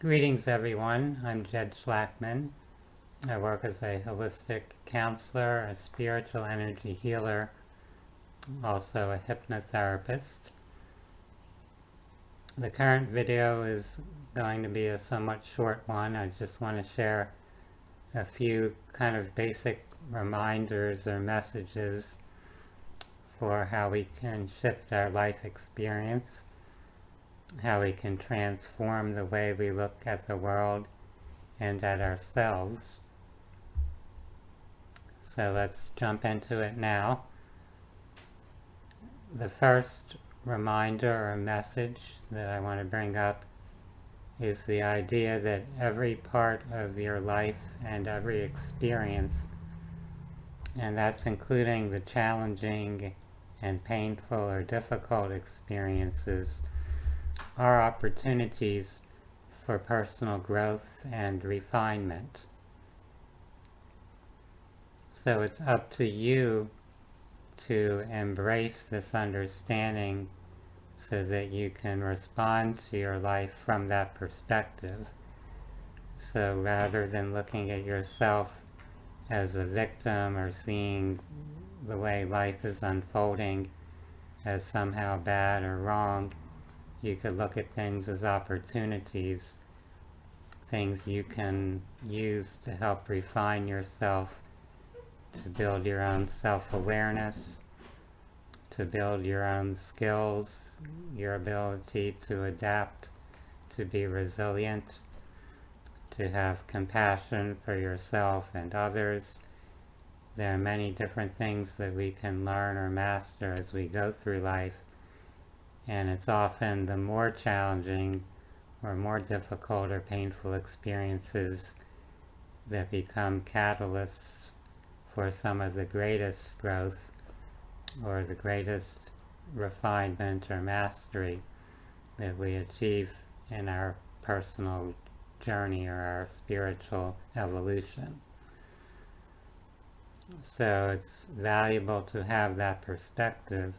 Greetings everyone, I'm Jed Shlackman. I work as a holistic counselor, a spiritual energy healer, also a hypnotherapist. The current video is going to be a somewhat short one. I just want to share a few kind of basic reminders or messages for how we can shift our life experience, how we can transform the way we look at the world and at ourselves. So let's jump into it now. The first reminder or message that I want to bring up is the idea that every part of your life and every experience, and that's including the challenging and painful or difficult experiences, are opportunities for personal growth and refinement. So it's up to you to embrace this understanding so that you can respond to your life from that perspective. So rather than looking at yourself as a victim or seeing the way life is unfolding as somehow bad or wrong, you could look at things as opportunities, things you can use to help refine yourself, to build your own self-awareness, to build your own skills, your ability to adapt, to be resilient, to have compassion for yourself and others. There are many different things that we can learn or master as we go through life, and it's often the more challenging or more difficult or painful experiences that become catalysts for some of the greatest growth or the greatest refinement or mastery that we achieve in our personal journey or our spiritual evolution. So it's valuable to have that perspective,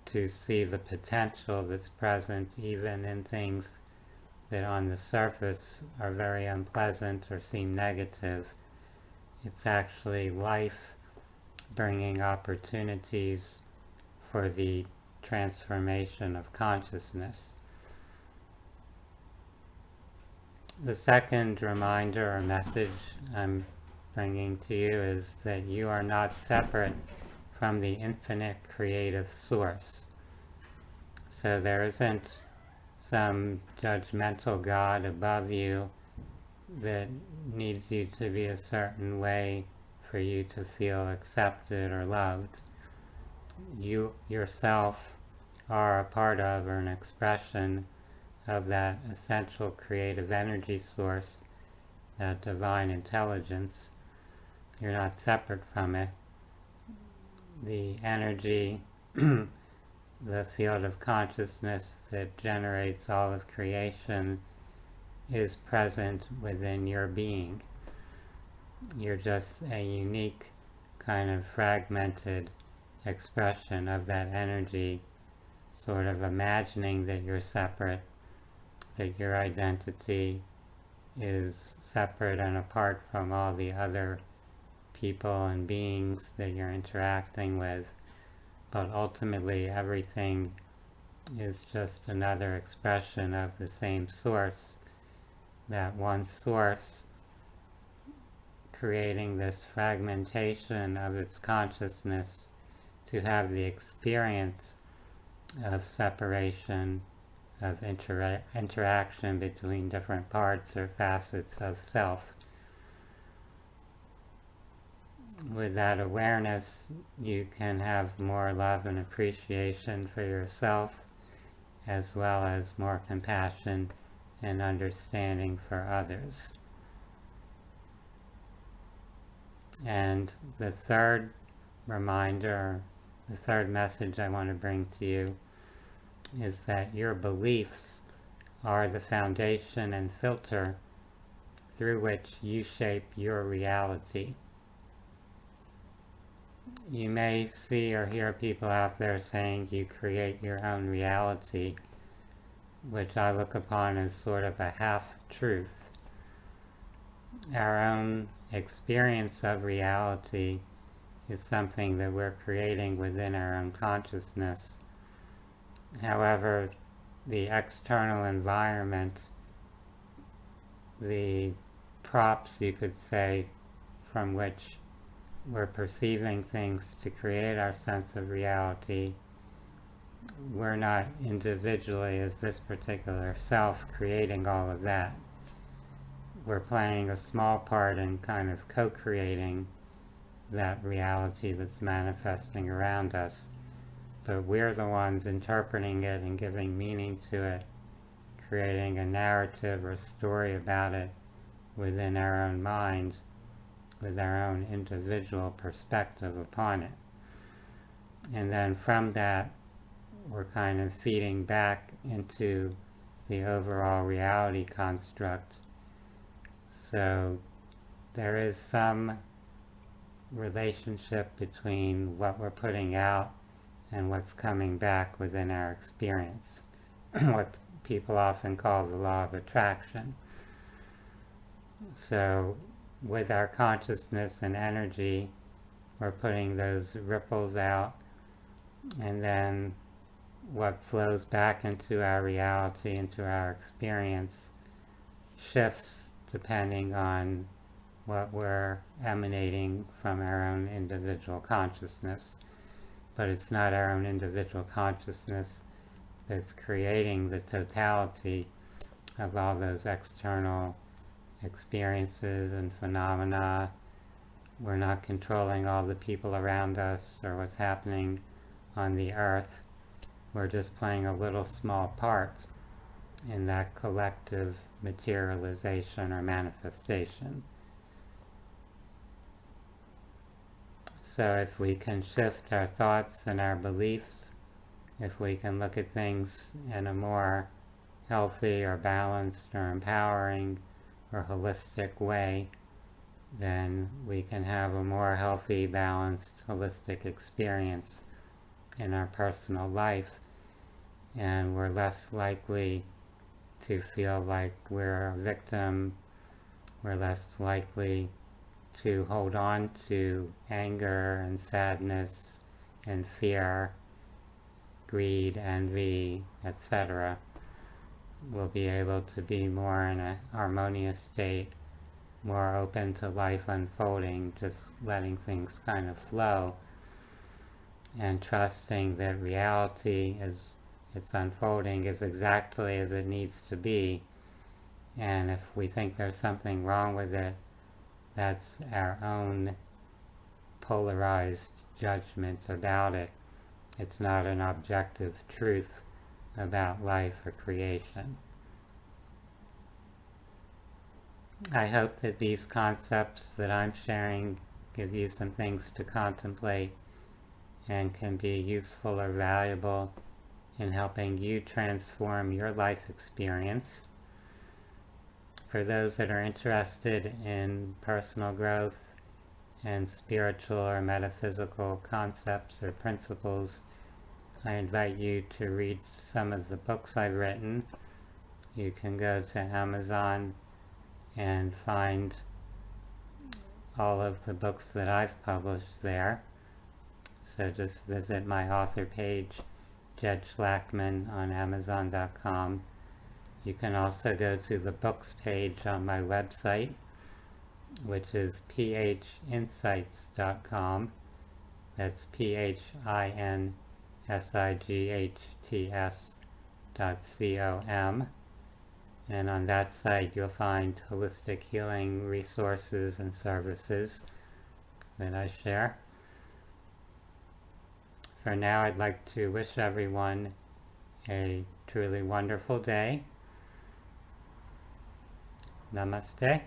to see the potential that's present even in things that on the surface are very unpleasant or seem negative. It's actually life bringing opportunities for the transformation of consciousness. The second reminder or message I'm bringing to you is that you are not separate from the infinite creative source. So there isn't some judgmental God above you that needs you to be a certain way for you to feel accepted or loved. You yourself are a part of or an expression of that essential creative energy source, that divine intelligence. You're not separate from it. The energy, the field of consciousness that generates all of creation is present within your being. You're just a unique kind of fragmented expression of that energy, sort of imagining that you're separate, that your identity is separate and apart from all the other people and beings that you're interacting with. But ultimately everything is just another expression of the same source, that one source creating this fragmentation of its consciousness to have the experience of separation, of interaction between different parts or facets of self. With that awareness, you can have more love and appreciation for yourself, as well as more compassion and understanding for others. And the third reminder, the third message I want to bring to you is that your beliefs are the foundation and filter through which you shape your reality. You may see or hear people out there saying you create your own reality, which I look upon as sort of a half-truth. Our own experience of reality is something that we're creating within our own consciousness. However, the external environment, the props, you could say, from which we're perceiving things to create our sense of reality, we're not individually as this particular self creating all of that. We're playing a small part in kind of co-creating that reality that's manifesting around us, but we're the ones interpreting it and giving meaning to it, creating a narrative or story about it within our own mind, with our own individual perspective upon it. And then from that, we're kind of feeding back into the overall reality construct. So there is some relationship between what we're putting out and what's coming back within our experience, what people often call the law of attraction. So with our consciousness and energy, we're putting those ripples out, and then what flows back into our reality, into our experience, shifts depending on what we're emanating from our own individual consciousness. But it's not our own individual consciousness that's creating the totality of all those external experiences and phenomena. We're not controlling all the people around us or what's happening on the earth. We're just playing a little small part in that collective materialization or manifestation. So if we can shift our thoughts and our beliefs, if we can look at things in a more healthy or balanced or empowering or holistic way, then we can have a more healthy, balanced, holistic experience in our personal life, and we're less likely to feel like we're a victim. We're less likely to hold on to anger and sadness and fear, greed, envy, etc. We'll be able to be more in a harmonious state, more open to life unfolding, just letting things kind of flow, and trusting that reality as it's unfolding is exactly as it needs to be. And if we think there's something wrong with it, that's our own polarized judgment about it. It's not an objective truth about life or creation. I hope that these concepts that I'm sharing give you some things to contemplate and can be useful or valuable in helping you transform your life experience. For those that are interested in personal growth and spiritual or metaphysical concepts or principles, I invite you to read some of the books I've written. You can go to Amazon and find all of the books that I've published there. So just visit my author page, Jed Shlackman, on Amazon.com. You can also go to the books page on my website, which is phinsights.com. That's phinsights.com. And on that site you'll find holistic healing resources and services that I share. For now, I'd like to wish everyone a truly wonderful day. Namaste.